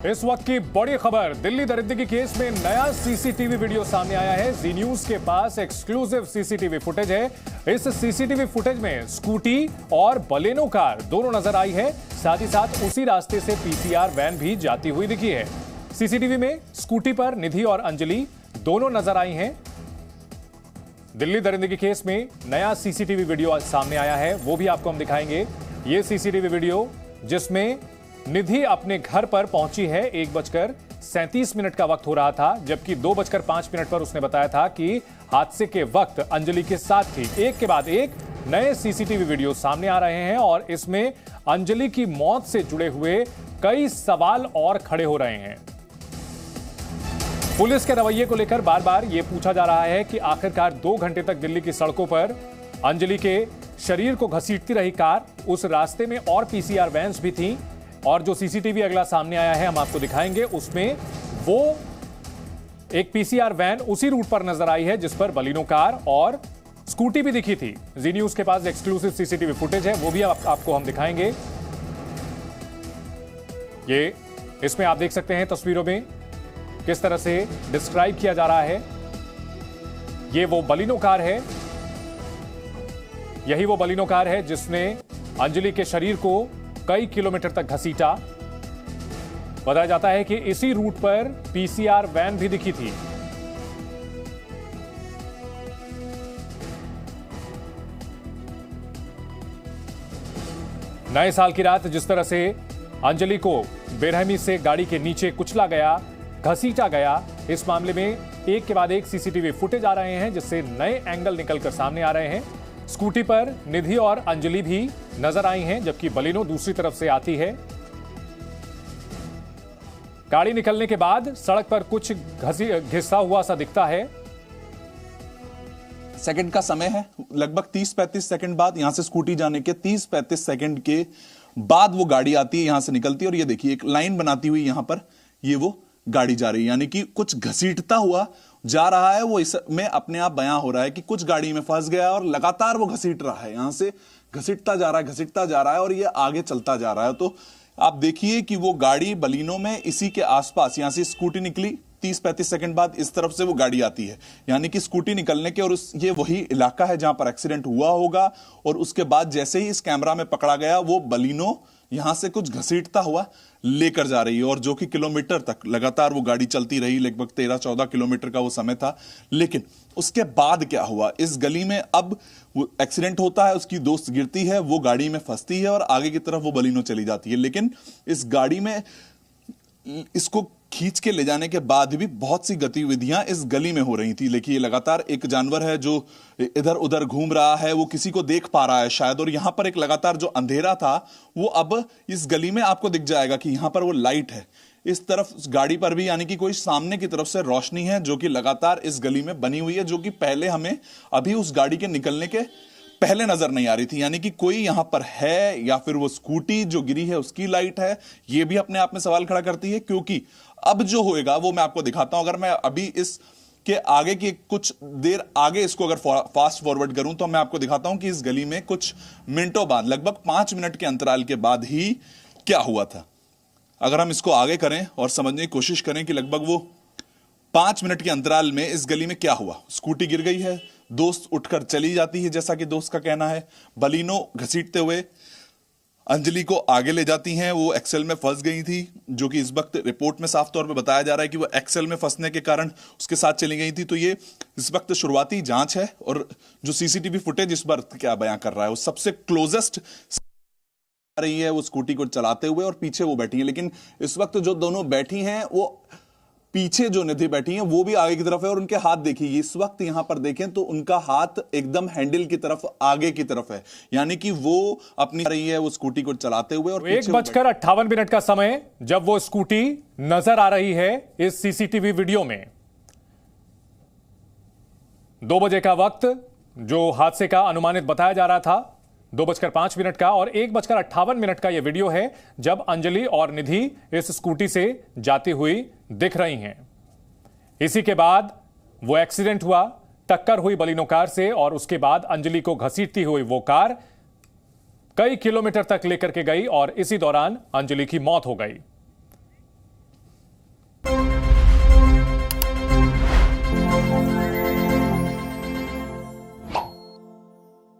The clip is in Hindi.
इस वक्त की बड़ी खबर, दिल्ली दरिंदगी केस में नया सीसीटीवी वीडियो सामने आया है। जी न्यूज के पास एक्सक्लूसिव सीसीटीवी फुटेज है। इस सीसीटीवी फुटेज में स्कूटी और बलेनो कार दोनों नजर आई है। साथ ही साथ उसी रास्ते से पीसीआर वैन भी जाती हुई दिखी है। सीसीटीवी में स्कूटी पर निधि और अंजलि दोनों नजर आई हैं। दिल्ली दरिंदगी केस में नया सीसीटीवी वीडियो सामने आया है, वो भी आपको हम दिखाएंगे। ये सीसीटीवी वीडियो जिसमें निधि अपने घर पर पहुंची है, 1:37 का वक्त हो रहा था, जबकि 2:05 पर उसने बताया था कि हादसे के वक्त अंजलि के साथ थी। एक के बाद एक नए सीसीटीवी वीडियो सामने आ रहे हैं और इसमें अंजलि की मौत से जुड़े हुए कई सवाल और खड़े हो रहे हैं। पुलिस के रवैये को लेकर बार बार यह पूछा जा रहा है कि आखिरकार 2 घंटे तक दिल्ली की सड़कों पर अंजलि के शरीर को घसीटती रही कार, उस रास्ते में और पीसीआर वैन्स भी थी। और जो सीसीटीवी अगला सामने आया है हम आपको दिखाएंगे, उसमें वो एक पीसीआर वैन उसी रूट पर नजर आई है जिस पर बलिनो कार और स्कूटी भी दिखी थी। जी न्यूज के पास एक्सक्लूसिव सीसीटीवी फुटेज है, वो भी आपको हम दिखाएंगे। ये इसमें आप देख सकते हैं तस्वीरों में किस तरह से डिस्क्राइब किया जा रहा है। ये वो बलिनो कार है, यही वो बलिनो कार है जिसने अंजलि के शरीर को कई किलोमीटर तक घसीटा। बताया जाता है कि इसी रूट पर पीसीआर वैन भी दिखी थी। नए साल की रात जिस तरह से अंजलि को बेरहमी से गाड़ी के नीचे कुचला गया, घसीटा गया, इस मामले में एक के बाद एक सीसीटीवी फुटेज आ रहे हैं जिससे नए एंगल निकलकर सामने आ रहे हैं। स्कूटी पर निधि और अंजलि भी नजर आई हैं, जबकि बलिनो दूसरी तरफ से आती है। गाड़ी निकलने के बाद सड़क पर कुछ घिसा हुआ सा दिखता है। सेकंड का समय है, लगभग 30-35 सेकंड बाद, यहां से स्कूटी जाने के 30-35 सेकंड के बाद वो गाड़ी आती है, यहां से निकलती है और ये देखिए एक लाइन बनाती हुई यहां पर ये वो गाड़ी जा रही है, यानी कि कुछ घसीटता हुआ जा रहा है। वो इसमें अपने आप बयां हो रहा है कि कुछ गाड़ी में फंस गया और लगातार वो घसीट रहा है, यहां से घसीटता जा रहा है और ये आगे चलता जा रहा है। तो आप देखिए कि वो गाड़ी बलिनो में इसी के आसपास, यहां से स्कूटी निकली, 30-35 सेकंड बाद इस तरफ से वो गाड़ी आती है, यानी कि स्कूटी निकलने के और ये वही इलाका है जहां पर एक्सीडेंट हुआ होगा। और उसके बाद जैसे ही इस कैमरा में पकड़ा गया, वो बलिनो यहां से कुछ घसीटता हुआ लेकर जा रही है और जो कि किलोमीटर तक लगातार वो गाड़ी चलती रही, लगभग 13-14 किलोमीटर का वो समय था। लेकिन उसके बाद क्या हुआ, इस गली में अब वो एक्सीडेंट होता है, उसकी दोस्त गिरती है, वो गाड़ी में फंसती है और आगे की तरफ वो बलिनो चली जाती है। लेकिन इस गाड़ी में इसको खींच के ले जाने के बाद भी बहुत सी गतिविधियां इस गली में हो रही थी। देखिए लगातार एक जानवर है जो इधर उधर घूम रहा है, वो किसी को देख पा रहा है शायद, और यहां पर एक लगातार जो अंधेरा था वो अब इस गली में आपको दिख जाएगा कि यहां पर वो लाइट है। इस तरफ गाड़ी पर भी, यानी कि कोई सामने की तरफ से रोशनी है जो कि लगातार इस गली में बनी हुई है, जो कि पहले हमें अभी उस गाड़ी के निकलने के पहले नजर नहीं आ रही थी। यानी कि कोई यहां पर है या फिर वो स्कूटी जो गिरी है उसकी लाइट है, ये भी अपने आप में सवाल खड़ा करती है। क्योंकि अब जो होएगा वो मैं आपको दिखाता हूं। अगर मैं अभी इस के आगे की कुछ देर आगे इसको अगर फास्ट फॉरवर्ड करूं तो मैं आपको दिखाता हूं कि इस गली में कुछ मिनटों बाद, लगभग 5 मिनट के अंतराल के बाद ही क्या हुआ था। अगर हम इसको आगे करें और समझने की कोशिश करें कि लगभग वो 5 मिनट के अंतराल में इस गली में क्या हुआ। स्कूटी गिर गई है, दोस्त उठकर चली जाती है जैसा कि दोस्त का कहना है, बलिनो घसीटते हुए अंजलि को आगे ले जाती हैं। वो एक्सेल में फंस गई थी, जो कि इस वक्त रिपोर्ट में साफ तौर पे बताया जा रहा है कि वो एक्सेल में फंसने के कारण उसके साथ चली गई थी। तो ये इस वक्त शुरुआती जांच है और जो सीसीटीवी फुटेज इस बार क्या बयां कर रहा है, वो सबसे क्लोजेस्ट रही है वो स्कूटी को चलाते हुए और पीछे वो बैठी है। लेकिन इस वक्त जो दोनों बैठी हैं, वो पीछे जो निधि बैठी हैं वो भी आगे की तरफ है और उनके हाथ देखिए, इस वक्त यहां पर देखें तो उनका हाथ एकदम हैंडल की तरफ आगे की तरफ है, यानी कि वो अपनी रही है वो स्कूटी को चलाते हुए। और 1:58 का समय जब वो स्कूटी नजर आ रही है इस सीसीटीवी वीडियो में। 2 बजे का वक्त जो हादसे का अनुमानित बताया जा रहा था, 2:05 का, और 1:58 का यह वीडियो है जब अंजलि और निधि इस स्कूटी से जाती हुई दिख रही हैं। इसी के बाद वो एक्सीडेंट हुआ, टक्कर हुई बलिनो कार से और उसके बाद अंजलि को घसीटती हुई वो कार कई किलोमीटर तक लेकर के गई और इसी दौरान अंजलि की मौत हो गई।